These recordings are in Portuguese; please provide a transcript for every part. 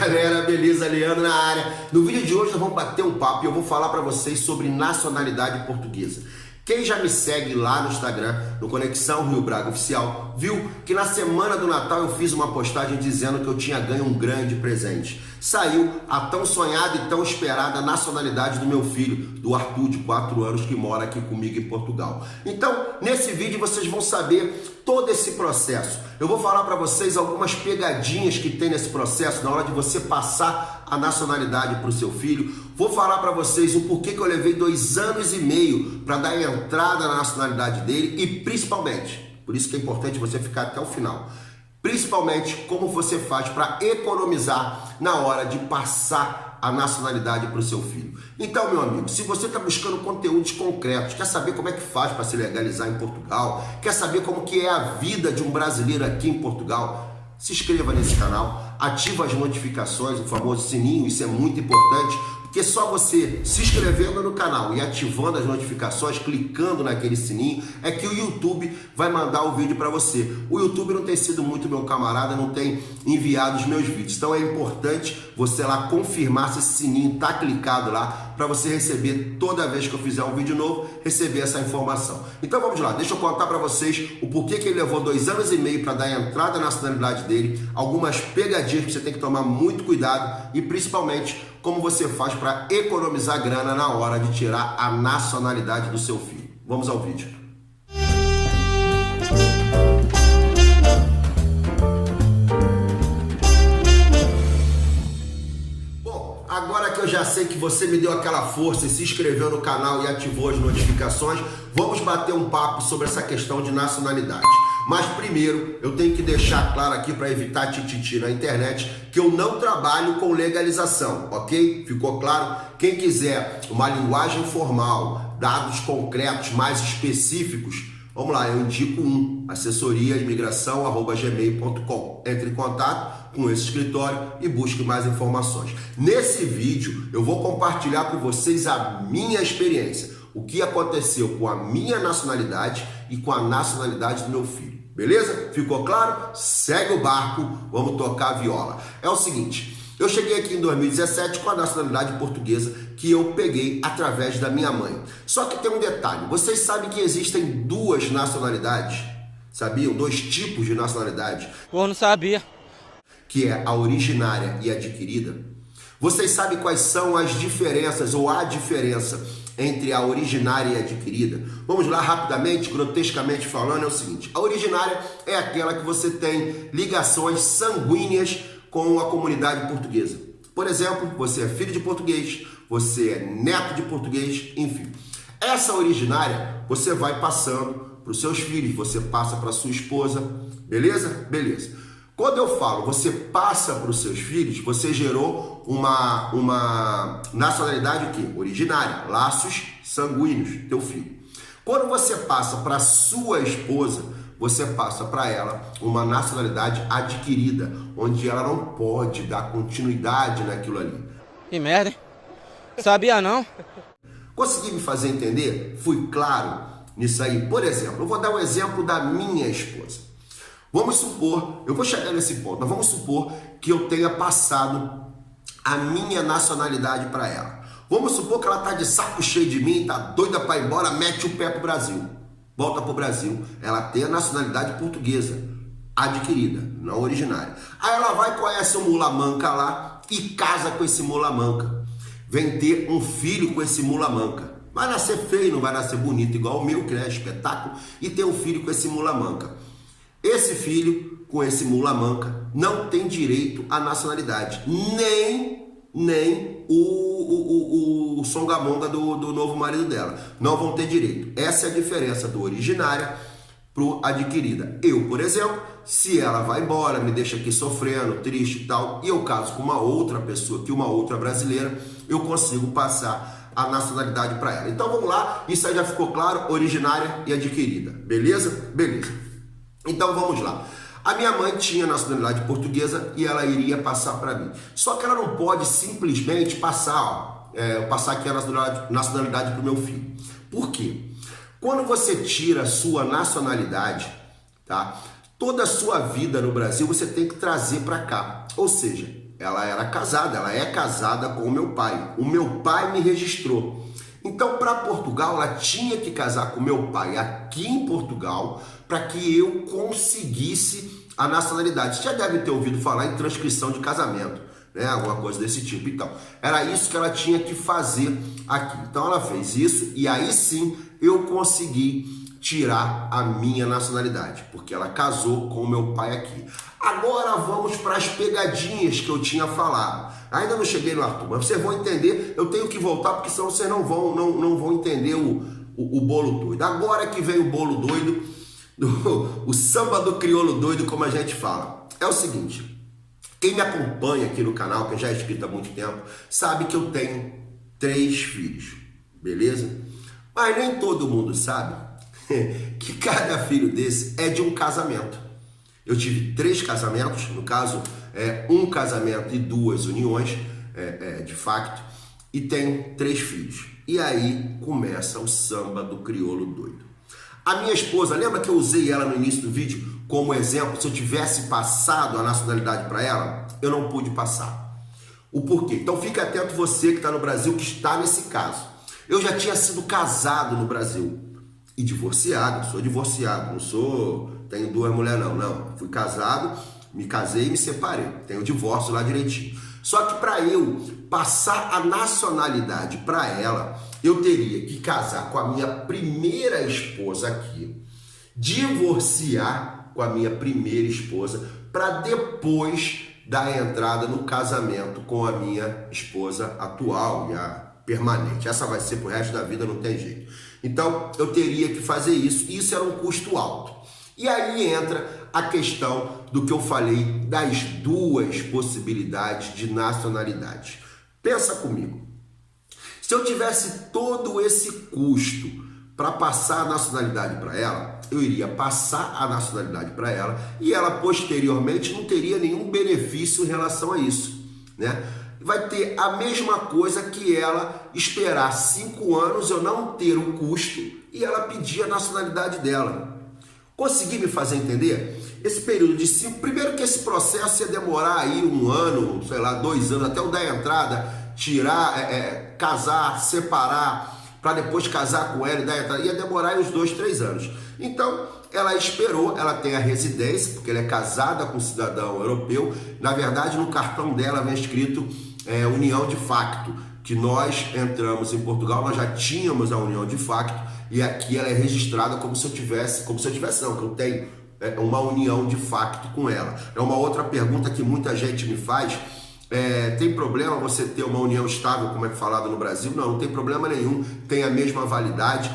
galera, beleza? Leandro na área. No vídeo de hoje nós vamos bater um papo e eu vou falar para vocês sobre nacionalidade portuguesa. Quem já me segue lá no Instagram, no Conexão Rio Braga Oficial, viu que na semana do Natal eu fiz uma postagem dizendo que eu tinha ganho um grande presente. Saiu a tão sonhada e tão esperada nacionalidade do meu filho, do Arthur, de 4 anos, que mora aqui comigo em Portugal. Então, nesse vídeo vocês vão saber todo esse processo. Eu vou falar para vocês algumas pegadinhas que tem nesse processo na hora de você passar a nacionalidade para o seu filho. Vou falar para vocês o porquê que eu levei 2 anos e meio para dar entrada na nacionalidade dele e principalmente, por isso que é importante você ficar até o final, principalmente como você faz para economizar na hora de passar a nacionalidade para o seu filho. Então, meu amigo, se você está buscando conteúdos concretos, quer saber como é que faz para se legalizar em Portugal, quer saber como que é a vida de um brasileiro aqui em Portugal, se inscreva nesse canal, ativa as notificações, o famoso sininho, isso é muito importante, porque só você se inscrevendo no canal e ativando as notificações, clicando naquele sininho, é que o YouTube vai mandar o vídeo para você. O YouTube não tem sido muito meu camarada, não tem enviado os meus vídeos. Então é importante você lá confirmar se esse sininho está clicado lá, para você receber toda vez que eu fizer um vídeo novo, receber essa informação. Então vamos lá, deixa eu contar para vocês o porquê que ele levou 2 anos e meio para dar entrada na nacionalidade dele, algumas pegadinhas que você tem que tomar muito cuidado e principalmente como você faz para economizar grana na hora de tirar a nacionalidade do seu filho. Vamos ao vídeo. Bom, agora que eu já sei que você me deu aquela força e se inscreveu no canal e ativou as notificações, vamos bater um papo sobre essa questão de nacionalidade. Mas primeiro, eu tenho que deixar claro aqui para evitar tititi na internet que eu não trabalho com legalização, ok? Ficou claro? Quem quiser uma linguagem formal, dados concretos mais específicos, vamos lá, eu indico assessoriaimigração@gmail.com. Entre em contato com esse escritório e busque mais informações. Nesse vídeo, eu vou compartilhar com vocês a minha experiência, o que aconteceu com a minha nacionalidade e com a nacionalidade do meu filho. Beleza? Ficou claro? Segue o barco, vamos tocar a viola. É o seguinte, eu cheguei aqui em 2017 com a nacionalidade portuguesa que eu peguei através da minha mãe. Só que tem um detalhe, vocês sabem que existem 2 nacionalidades? Sabiam? 2 tipos de nacionalidade? Eu não sabia. Que é a originária e a adquirida. Vocês sabem quais são as diferenças ou a diferença entre a originária e a adquirida? Vamos lá rapidamente, grotescamente falando, é o seguinte. A originária é aquela que você tem ligações sanguíneas com a comunidade portuguesa. Por exemplo, você é filho de português, você é neto de português, enfim. Essa originária você vai passando para os seus filhos, você passa para sua esposa, beleza? Beleza. Quando eu falo você passa para os seus filhos, você gerou uma nacionalidade o quê? Originária, laços sanguíneos, teu filho. Quando você passa para sua esposa, você passa para ela uma nacionalidade adquirida, onde ela não pode dar continuidade naquilo ali. Que merda, hein? Sabia não? Consegui me fazer entender? Fui claro nisso aí? Por exemplo, eu vou dar um exemplo da minha esposa. Vamos supor, eu vou chegar nesse ponto, mas vamos supor que eu tenha passado a minha nacionalidade para ela. Vamos supor que ela está de saco cheio de mim, está doida para ir embora, mete o pé para o Brasil. Volta para o Brasil, ela tem a nacionalidade portuguesa, adquirida, não originária. Aí ela vai, conhece um mula manca lá e casa com esse mula manca. Vem ter um filho com esse mula manca. Vai nascer feio, não vai nascer bonito igual o meu, que é espetáculo, e ter um filho com esse mula manca. Esse filho, com esse mula manca, não tem direito à nacionalidade, nem o songamonga do novo marido dela. Não vão ter direito. Essa é a diferença do originária pro adquirida. Eu, por exemplo, se ela vai embora, me deixa aqui sofrendo, triste e tal, e eu caso com uma outra pessoa, que uma outra brasileira, eu consigo passar a nacionalidade para ela. Então vamos lá, isso aí já ficou claro, originária e adquirida. Beleza? Beleza. Então vamos lá. A minha mãe tinha nacionalidade portuguesa e ela iria passar para mim. Só que ela não pode simplesmente passar, passar aqui a nacionalidade para o meu filho. Por quê? Quando você tira a sua nacionalidade, tá? Toda a sua vida no Brasil você tem que trazer para cá. Ou seja, ela era casada, ela é casada com o meu pai. O meu pai me registrou. Então, para Portugal, ela tinha que casar com o meu pai aqui em Portugal para que eu conseguisse a nacionalidade. Você já deve ter ouvido falar em transcrição de casamento, né? Alguma coisa desse tipo. Então, era isso que ela tinha que fazer aqui. Então, ela fez isso e aí sim eu consegui tirar a minha nacionalidade, porque ela casou com o meu pai aqui. Agora vamos para as pegadinhas que eu tinha falado. Ainda não cheguei no Arthur, mas vocês vão entender. Eu tenho que voltar, porque senão vocês não vão entender o bolo doido. Agora que vem o bolo doido, o samba do crioulo doido, como a gente fala. É o seguinte, quem me acompanha aqui no canal, que já é inscrito há muito tempo, sabe que eu tenho 3 filhos, beleza? Mas nem todo mundo sabe que cada filho desse é de um casamento. Eu tive 3 casamentos, no caso, um casamento e 2 uniões, de facto, e tenho 3 filhos. E aí começa o samba do crioulo doido. A minha esposa, lembra que eu usei ela no início do vídeo como exemplo? Se eu tivesse passado a nacionalidade para ela, eu não pude passar. O porquê? Então fique atento você que está no Brasil, que está nesse caso. Eu já tinha sido casado no Brasil e divorciado, sou divorciado, não sou, tenho 2 mulheres não, fui casado, me casei e me separei, tenho divórcio lá direitinho. Só que para eu passar a nacionalidade para ela, eu teria que casar com a minha primeira esposa aqui, divorciar com a minha primeira esposa, para depois dar entrada no casamento com a minha esposa atual e a permanente. Essa vai ser pro resto da vida, não tem jeito. Então, eu teria que fazer isso, e isso era um custo alto. E aí entra a questão do que eu falei das 2 possibilidades de nacionalidade. Pensa comigo. Se eu tivesse todo esse custo para passar a nacionalidade para ela, eu iria passar a nacionalidade para ela e ela posteriormente não teria nenhum benefício em relação a isso, né? Vai ter a mesma coisa que ela esperar 5 anos, eu não ter o custo e ela pedir a nacionalidade dela. Consegui me fazer entender? Esse período de 5, primeiro que esse processo ia demorar aí 1 ano, sei lá, 2 anos, até eu dar a entrada, tirar, casar, separar, para depois casar com ela e dar a entrada, ia demorar aí uns 2, 3 anos. Então, ela esperou, ela tem a residência, porque ela é casada com um cidadão europeu. Na verdade, no cartão dela vem escrito união de facto, que nós entramos em Portugal, nós já tínhamos a união de facto, e aqui ela é registrada como se eu tivesse não, que eu tenho uma união de facto com ela. É uma outra pergunta que muita gente me faz. Tem problema você ter uma união estável, como é falado no Brasil? Não tem problema nenhum, tem a mesma validade.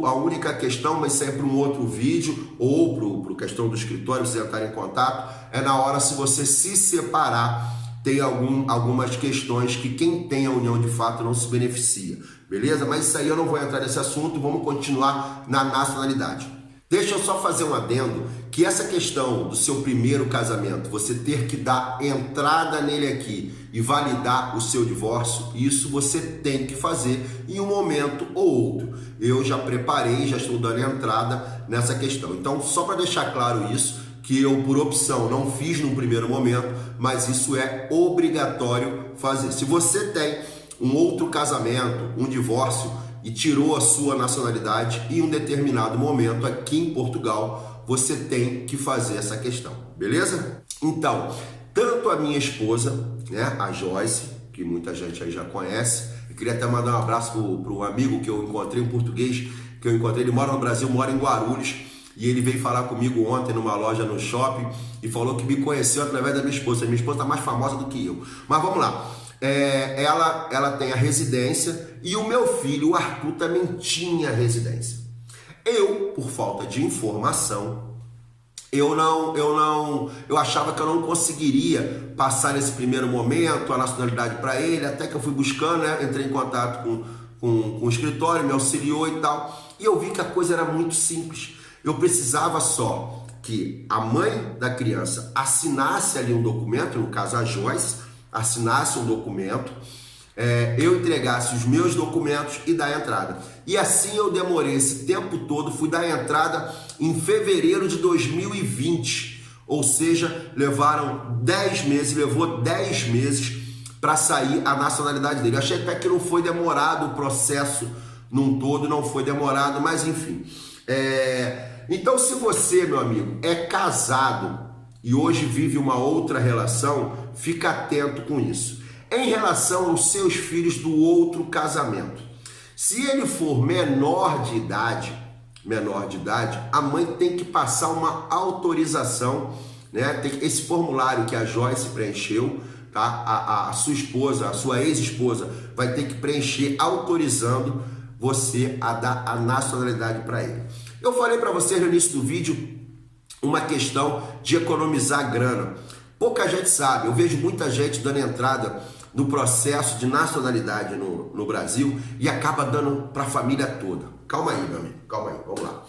A única questão, mas isso é para um outro vídeo ou para a questão do escritório, você entrar em contato, é na hora se você se separar, tem algumas questões que quem tem a união de fato não se beneficia, beleza? Mas isso aí eu não vou entrar nesse assunto, vamos continuar na nacionalidade. Deixa eu só fazer um adendo, que essa questão do seu primeiro casamento, você ter que dar entrada nele aqui e validar o seu divórcio, isso você tem que fazer em um momento ou outro. Eu já preparei, já estou dando entrada nessa questão. Então, só para deixar claro isso, que eu, por opção, não fiz num primeiro momento, mas isso é obrigatório fazer. Se você tem um outro casamento, um divórcio, e tirou a sua nacionalidade, em um determinado momento aqui em Portugal, você tem que fazer essa questão, beleza? Então, tanto a minha esposa, né, a Joyce, que muita gente aí já conhece, eu queria até mandar um abraço para um amigo que eu encontrei, um português, que eu encontrei, ele mora no Brasil, mora em Guarulhos, e ele veio falar comigo ontem numa loja no shopping e falou que me conheceu através da minha esposa. A minha esposa está mais famosa do que eu. Mas vamos lá. Ela tem a residência e o meu filho, o Arthur, também tinha residência. Eu, por falta de informação, eu achava que eu não conseguiria passar nesse primeiro momento a nacionalidade para ele, até que eu fui buscando, né? Entrei em contato com o escritório, me auxiliou e tal, e eu vi que a coisa era muito simples. Eu precisava só que a mãe da criança assinasse ali um documento, no caso a Joyce, assinasse um documento, eu entregasse os meus documentos e dar entrada. E assim eu demorei esse tempo todo, fui dar entrada em fevereiro de 2020. Ou seja, levou 10 meses para sair a nacionalidade dele. Eu achei até que não foi demorado o processo num todo, não foi demorado, mas enfim. Então, se você, meu amigo, é casado e hoje vive uma outra relação, fica atento com isso. Em relação aos seus filhos do outro casamento, se ele for menor de idade, a mãe tem que passar uma autorização, né? Tem esse formulário que a Joyce preencheu, tá? A sua esposa, a sua ex-esposa, vai ter que preencher autorizando você a dar a nacionalidade para ele. Eu falei para você no início do vídeo uma questão de economizar grana. Pouca gente sabe, eu vejo muita gente dando entrada no processo de nacionalidade no Brasil e acaba dando para a família toda. Calma aí, meu amigo, calma aí, vamos lá.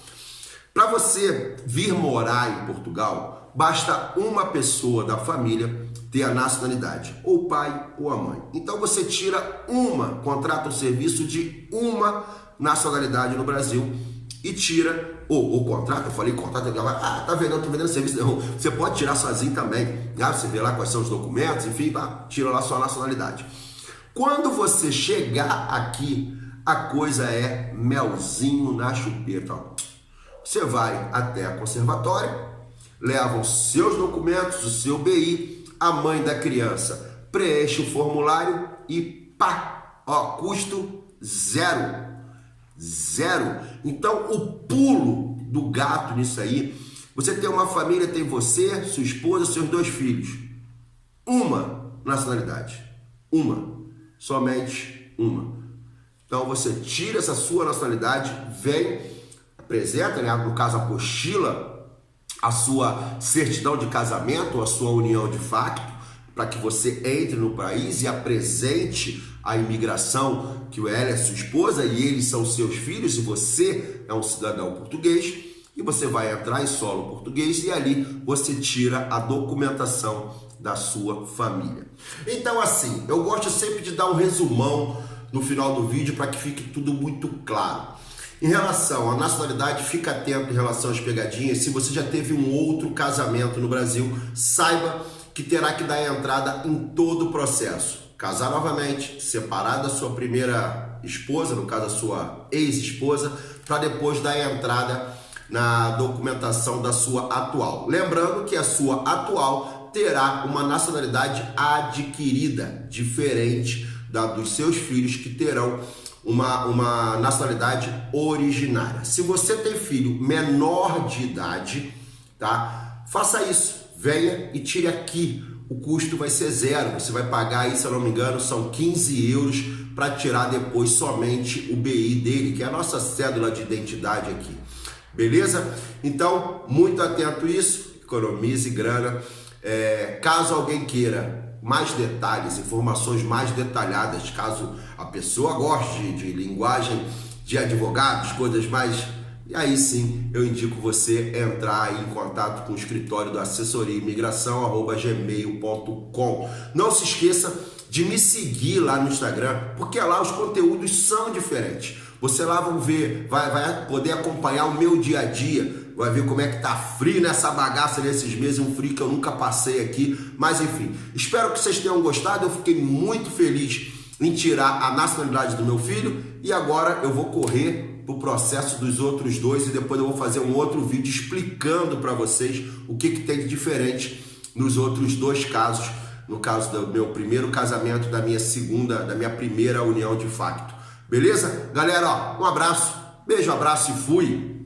Para você vir morar em Portugal, basta uma pessoa da família ter a nacionalidade, ou o pai ou a mãe. Então você contrata o serviço de uma nacionalidade no Brasil e tira, ou contrata, eu falei contrata, tá vendo, eu tô vendendo serviço, não. Você pode tirar sozinho também, né? Você vê lá quais são os documentos, enfim, tira lá sua nacionalidade. Quando você chegar aqui, a coisa é melzinho na chupeta. Você vai até a conservatória, leva os seus documentos, o seu BI, a mãe da criança preenche o formulário e pá, custo zero. Então o pulo do gato nisso aí, você tem uma família, tem você, sua esposa, seus 2 filhos, uma nacionalidade, somente uma. Então você tira essa sua nacionalidade, vem, apresenta, né, no caso apostila, a sua certidão de casamento, a sua união de facto, para que você entre no país e apresente a imigração, que ela é sua esposa e eles são seus filhos, e você é um cidadão português, e você vai entrar em solo português e ali você tira a documentação da sua família. Então assim, eu gosto sempre de dar um resumão no final do vídeo para que fique tudo muito claro. Em relação à nacionalidade, fica atento em relação às pegadinhas. Se você já teve um outro casamento no Brasil, saiba que terá que dar entrada em todo o processo. Casar novamente, separar da sua primeira esposa, no caso a sua ex-esposa, para depois dar entrada na documentação da sua atual. Lembrando que a sua atual terá uma nacionalidade adquirida, diferente dos seus filhos que terão uma nacionalidade originária. Se você tem filho menor de idade, tá? Faça isso, venha e tire aqui. O custo vai ser zero, você vai pagar aí, se eu não me engano, são 15 euros para tirar depois somente o BI dele, que é a nossa cédula de identidade aqui. Beleza? Então, muito atento a isso, economize grana. Caso alguém queira mais detalhes, informações mais detalhadas, caso a pessoa goste de linguagem de advogados, coisas mais... E aí sim, eu indico você entrar em contato com o escritório da assessoria imigração@gmail.com. Não se esqueça de me seguir lá no Instagram, porque lá os conteúdos são diferentes. Você lá vai poder acompanhar o meu dia a dia, vai ver como é que tá frio nessa bagaça nesses meses, um frio que eu nunca passei aqui. Mas enfim, espero que vocês tenham gostado. Eu fiquei muito feliz em tirar a nacionalidade do meu filho e agora eu vou correr para o processo dos outros 2 e depois eu vou fazer um outro vídeo explicando para vocês o que tem de diferente nos outros 2 casos, no caso do meu primeiro casamento, da minha primeira união de facto. Beleza? Galera, um abraço, beijo, abraço e fui!